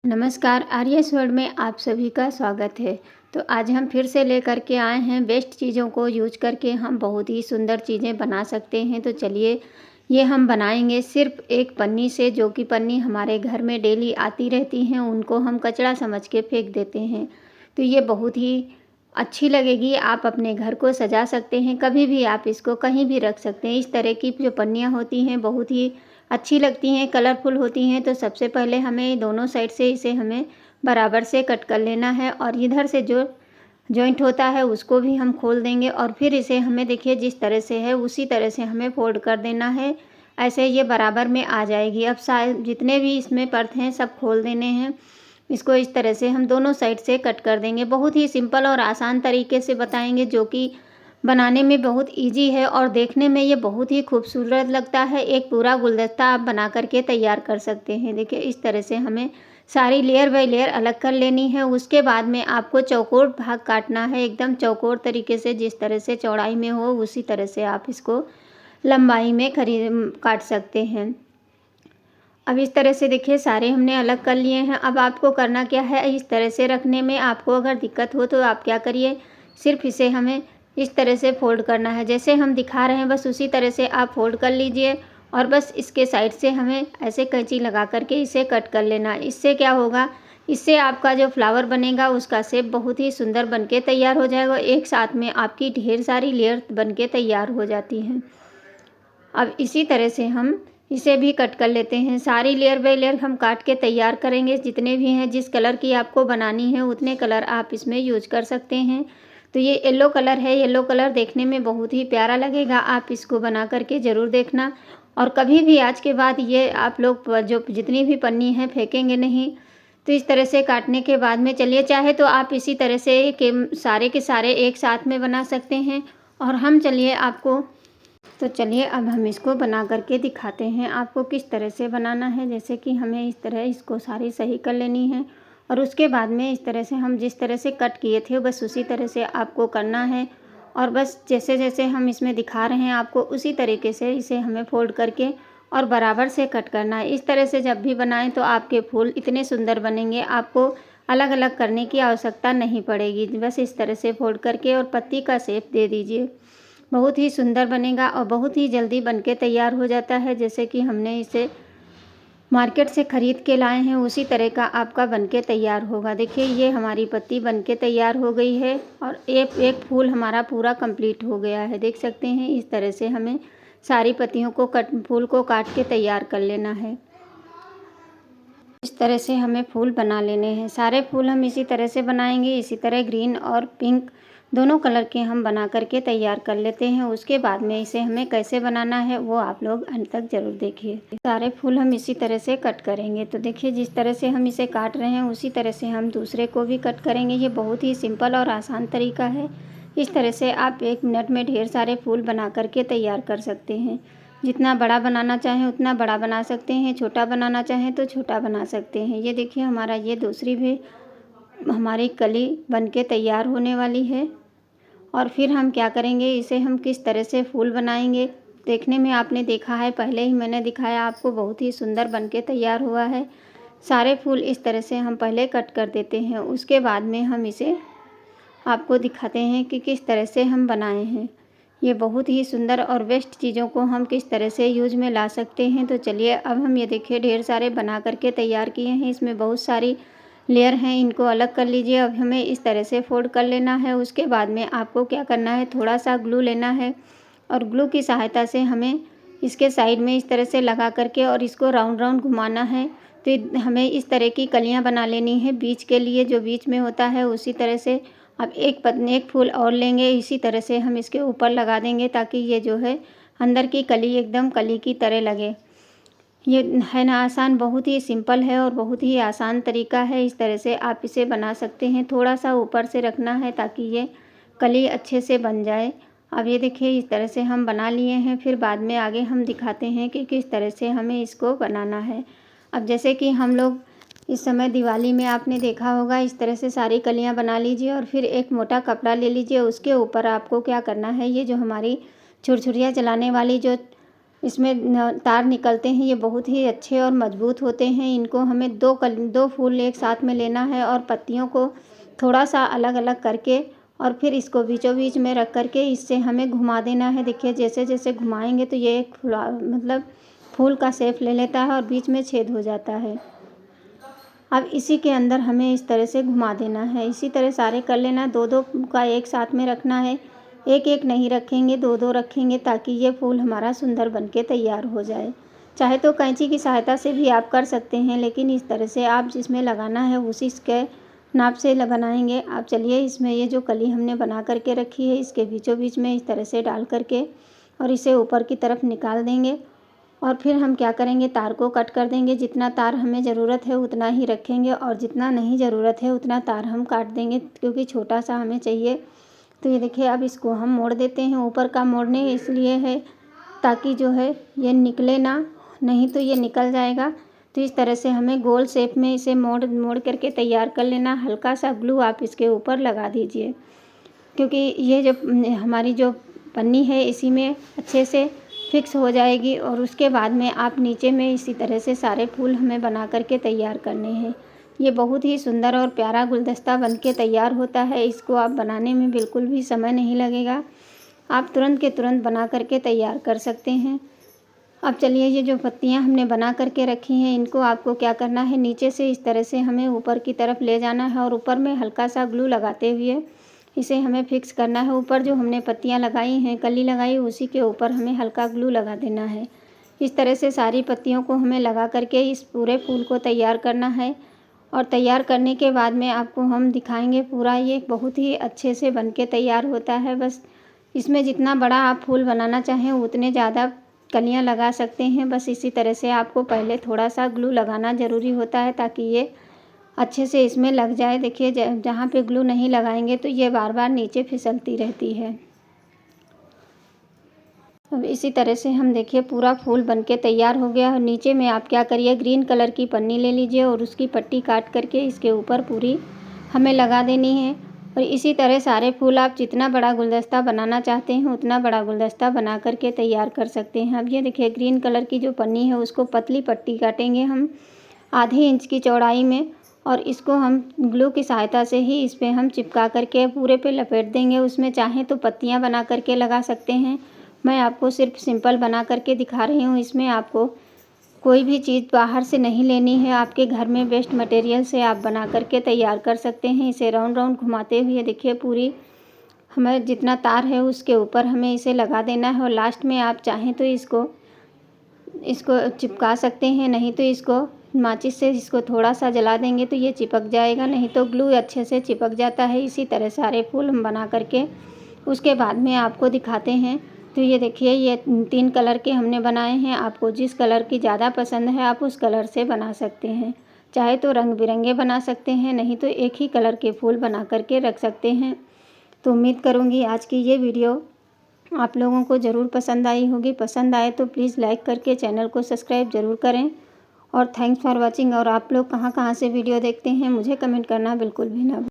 नमस्कार, आर्यस वर्ल्ड में आप सभी का स्वागत है। तो आज हम फिर से लेकर के आए हैं वेस्ट चीज़ों को यूज करके हम बहुत ही सुंदर चीज़ें बना सकते हैं। तो चलिए ये हम बनाएंगे सिर्फ एक पन्नी से, जो कि पन्नी हमारे घर में डेली आती रहती हैं, उनको हम कचरा समझ के फेंक देते हैं। तो ये बहुत ही अच्छी लगेगी, आप अपने घर को सजा सकते हैं, कभी भी आप इसको कहीं भी रख सकते हैं। इस तरह की जो पन्नियाँ होती हैं बहुत ही अच्छी लगती हैं, कलरफुल होती हैं। तो सबसे पहले हमें दोनों साइड से इसे हमें बराबर से कट कर लेना है और इधर से जो जॉइंट होता है उसको भी हम खोल देंगे और फिर इसे हमें देखिए जिस तरह से है उसी तरह से हमें फोल्ड कर देना है। ऐसे ये बराबर में आ जाएगी। अब शायद जितने भी इसमें पर्थ हैं सब खोल देने हैं। इसको इस तरह से हम दोनों साइड से कट कर देंगे। बहुत ही सिंपल और आसान तरीके से बताएंगे, जो कि बनाने में बहुत इजी है और देखने में ये बहुत ही खूबसूरत लगता है। एक पूरा गुलदस्ता आप बना करके तैयार कर सकते हैं। देखिए इस तरह से हमें सारी लेयर बाय लेयर अलग कर लेनी है। उसके बाद में आपको चौकोर भाग काटना है, एकदम चौकोर तरीके से, जिस तरह से चौड़ाई में हो उसी तरह से आप इसको लंबाई में काट सकते हैं। अब इस तरह से देखिए सारे हमने अलग कर लिए हैं। अब आपको करना क्या है, इस तरह से रखने में आपको अगर दिक्कत हो तो आप क्या करिए, सिर्फ इसे हमें इस तरह से फोल्ड करना है, जैसे हम दिखा रहे हैं बस उसी तरह से आप फोल्ड कर लीजिए और बस इसके साइड से हमें ऐसे कैंची लगा करके इसे कट कर लेना। इससे क्या होगा, इससे आपका जो फ्लावर बनेगा उसका शेप बहुत ही सुंदर बनके तैयार हो जाएगा। एक साथ में आपकी ढेर सारी लेयर बनके तैयार हो जाती हैं। अब इसी तरह से हम इसे भी कट कर लेते हैं। सारी लेयर बाय लेयर हम काट के तैयार करेंगे। जितने भी हैं, जिस कलर की आपको बनानी है उतने कलर आप इसमें यूज कर सकते हैं। तो ये येलो कलर है, येलो कलर देखने में बहुत ही प्यारा लगेगा। आप इसको बना करके ज़रूर देखना और कभी भी आज के बाद ये आप लोग जो जितनी भी पन्नी है फेंकेंगे नहीं। तो इस तरह से काटने के बाद में चलिए, चाहे तो आप इसी तरह से के सारे एक साथ में बना सकते हैं। और हम चलिए आपको तो चलिए अब हम इसको बना करके दिखाते हैं आपको किस तरह से बनाना है। जैसे कि हमें इस तरह इसको सारी सही कर लेनी है और उसके बाद में इस तरह से हम जिस तरह से कट किए थे बस उसी तरह से आपको करना है। और बस जैसे जैसे हम इसमें दिखा रहे हैं आपको उसी तरीके से इसे हमें फोल्ड करके और बराबर से कट करना है। इस तरह से जब भी बनाएं तो आपके फूल इतने सुंदर बनेंगे, आपको अलग अलग करने की आवश्यकता नहीं पड़ेगी। बस इस तरह से फोल्ड करके और पत्ती का शेप दे दीजिए, बहुत ही सुंदर बनेगा और बहुत ही जल्दी बनके तैयार हो जाता है। जैसे कि हमने इसे मार्केट से ख़रीद के लाए हैं उसी तरह का आपका बनके तैयार होगा। देखिए ये हमारी पत्ती बनके तैयार हो गई है और एक एक फूल हमारा पूरा कंप्लीट हो गया है। देख सकते हैं इस तरह से हमें सारी पत्तियों को फूल को काट के तैयार कर लेना है। इस तरह से हमें फूल बना लेने हैं। सारे फूल हम इसी तरह से बनाएंगे। इसी तरह ग्रीन और पिंक दोनों कलर के हम बना करके तैयार कर लेते हैं। उसके बाद में इसे हमें कैसे बनाना है वो आप लोग अंत तक ज़रूर देखिए। सारे फूल हम इसी तरह से कट करेंगे। तो देखिए जिस तरह से हम इसे काट रहे हैं उसी तरह से हम दूसरे को भी कट करेंगे। ये बहुत ही सिंपल और आसान तरीका है। इस तरह से आप 1 मिनट में ढेर सारे फूल बना करके तैयार कर सकते हैं। जितना बड़ा बनाना चाहें उतना बड़ा बना सकते हैं, छोटा बनाना चाहें तो छोटा बना सकते हैं। ये देखिए हमारा ये दूसरी भी हमारी कली बनके तैयार होने वाली है। और फिर हम क्या करेंगे, इसे हम किस तरह से फूल बनाएंगे, देखने में आपने देखा है, पहले ही मैंने दिखाया आपको, बहुत ही सुंदर बनके तैयार हुआ है। सारे फूल इस तरह से हम पहले कट कर देते हैं, उसके बाद में हम इसे आपको दिखाते हैं कि किस तरह से हम बनाए हैं। ये बहुत ही सुंदर और वेस्ट चीज़ों को हम किस तरह से यूज में ला सकते हैं। तो चलिए अब हम ये देखिए ढेर सारे बना करके तैयार किए हैं। इसमें बहुत सारी लेयर हैं, इनको अलग कर लीजिए। अब हमें इस तरह से फोल्ड कर लेना है। उसके बाद में आपको क्या करना है, थोड़ा सा ग्लू लेना है और ग्लू की सहायता से हमें इसके साइड में इस तरह से लगा करके और इसको राउंड राउंड घुमाना है। तो हमें इस तरह की कलियां बना लेनी है बीच के लिए, जो बीच में होता है उसी तरह से। अब एक फूल और लेंगे, इसी तरह से हम इसके ऊपर लगा देंगे ताकि ये जो है अंदर की कली एकदम कली की तरह लगे। ये है ना आसान, बहुत ही सिंपल है और बहुत ही आसान तरीका है। इस तरह से आप इसे बना सकते हैं। थोड़ा सा ऊपर से रखना है ताकि ये कली अच्छे से बन जाए। अब ये देखिए इस तरह से हम बना लिए हैं। फिर बाद में आगे हम दिखाते हैं कि किस तरह से हमें इसको बनाना है। अब जैसे कि हम लोग इस समय दिवाली में आपने देखा होगा, इस तरह से सारी कलियां बना लीजिए और फिर एक मोटा कपड़ा ले लीजिए। उसके ऊपर आपको क्या करना है, ये जो हमारी छुरछुरियाँ जलाने वाली जो इसमें तार निकलते हैं, ये बहुत ही अच्छे और मजबूत होते हैं। इनको हमें दो फूल एक साथ में लेना है और पत्तियों को थोड़ा सा अलग अलग करके और फिर इसको बीचों बीच में रख करके इससे हमें घुमा देना है। देखिए जैसे जैसे घुमाएंगे तो ये एक मतलब फूल का शेप ले लेता है और बीच में छेद हो जाता है। अब इसी के अंदर हमें इस तरह से घुमा देना है। इसी तरह सारे कर लेना। दो दो का एक साथ में रखना है, एक एक नहीं रखेंगे, दो दो रखेंगे ताकि ये फूल हमारा सुंदर बनके तैयार हो जाए। चाहे तो कैंची की सहायता से भी आप कर सकते हैं, लेकिन इस तरह से आप जिसमें लगाना है उसी के नाप से बनाएंगे आप। चलिए इसमें ये जो कली हमने बना करके रखी है इसके बीचों बीच में इस तरह से डाल करके और इसे ऊपर की तरफ निकाल देंगे और फिर हम क्या करेंगे, तार को कट कर देंगे। जितना तार हमें ज़रूरत है उतना ही रखेंगे और जितना नहीं ज़रूरत है उतना तार हम काट देंगे, क्योंकि छोटा सा हमें चाहिए। तो ये देखिए अब इसको हम मोड़ देते हैं। ऊपर का मोड़ने इसलिए है ताकि जो है ये निकले ना, नहीं तो ये निकल जाएगा। तो इस तरह से हमें गोल शेप में इसे मोड़ मोड़ करके तैयार कर लेना। हल्का सा ग्लू आप इसके ऊपर लगा दीजिए, क्योंकि ये जो हमारी जो पन्नी है इसी में अच्छे से फिक्स हो जाएगी। और उसके बाद में आप नीचे में इसी तरह से सारे फूल हमें बना करके तैयार करने हैं। ये बहुत ही सुंदर और प्यारा गुलदस्ता बनके तैयार होता है। इसको आप बनाने में बिल्कुल भी समय नहीं लगेगा, आप तुरंत के तुरंत बना करके तैयार कर सकते हैं। अब चलिए ये जो पत्तियां हमने बना करके रखी हैं इनको आपको क्या करना है, नीचे से इस तरह से हमें ऊपर की तरफ ले जाना है और ऊपर में हल्का सा ग्लू लगाते हुए इसे हमें फिक्स करना है। ऊपर जो हमने पत्तियां लगाई हैं, कली लगाई, उसी के ऊपर हमें हल्का ग्लू लगा देना है। इस तरह से सारी पत्तियों को हमें लगा करके इस पूरे फूल को तैयार करना है। और तैयार करने के बाद में आपको हम दिखाएंगे पूरा ये बहुत ही अच्छे से बनके तैयार होता है। बस इसमें जितना बड़ा आप फूल बनाना चाहें उतने ज़्यादा कलियां लगा सकते हैं। बस इसी तरह से आपको पहले थोड़ा सा ग्लू लगाना ज़रूरी होता है ताकि ये अच्छे से इसमें लग जाए। देखिए जहाँ पे ग्लू नहीं लगाएंगे तो ये बार बार नीचे फिसलती रहती है। अब इसी तरह से हम देखिए पूरा फूल बनके तैयार हो गया। और नीचे में आप क्या करिए, ग्रीन कलर की पन्नी ले लीजिए और उसकी पट्टी काट करके इसके ऊपर पूरी हमें लगा देनी है। और इसी तरह सारे फूल आप जितना बड़ा गुलदस्ता बनाना चाहते हैं उतना बड़ा गुलदस्ता बना करके तैयार कर सकते हैं। अब ये देखिए ग्रीन कलर की जो पन्नी है उसको पतली पट्टी काटेंगे हम आधे इंच की चौड़ाई में और इसको हम ग्लू की सहायता से ही इस पर हम चिपका करके पूरे पे लपेट देंगे। उसमें चाहें तो पत्तियाँ बना करके लगा सकते हैं, मैं आपको सिर्फ सिंपल बना करके दिखा रही हूँ। इसमें आपको कोई भी चीज़ बाहर से नहीं लेनी है, आपके घर में वेस्ट मटेरियल से आप बना करके तैयार कर सकते हैं। इसे राउंड राउंड घुमाते हुए देखिए पूरी हमें जितना तार है उसके ऊपर हमें इसे लगा देना है। और लास्ट में आप चाहें तो इसको चिपका सकते हैं, नहीं तो इसको माचिस से इसको थोड़ा सा जला देंगे तो ये चिपक जाएगा, नहीं तो ग्लू अच्छे से चिपक जाता है। इसी तरह सारे फूल हम बना करके उसके बाद में आपको दिखाते हैं। तो ये देखिए ये 3 कलर के हमने बनाए हैं। आपको जिस कलर की ज़्यादा पसंद है आप उस कलर से बना सकते हैं, चाहे तो रंग बिरंगे बना सकते हैं, नहीं तो एक ही कलर के फूल बना करके रख सकते हैं। तो उम्मीद करूँगी आज की ये वीडियो आप लोगों को ज़रूर पसंद आई होगी। पसंद आए तो प्लीज़ लाइक करके चैनल को सब्सक्राइब ज़रूर करें। और थैंक्स फॉर वॉचिंग। और आप लोग कहाँ कहाँ से वीडियो देखते हैं मुझे कमेंट करना बिल्कुल भी ना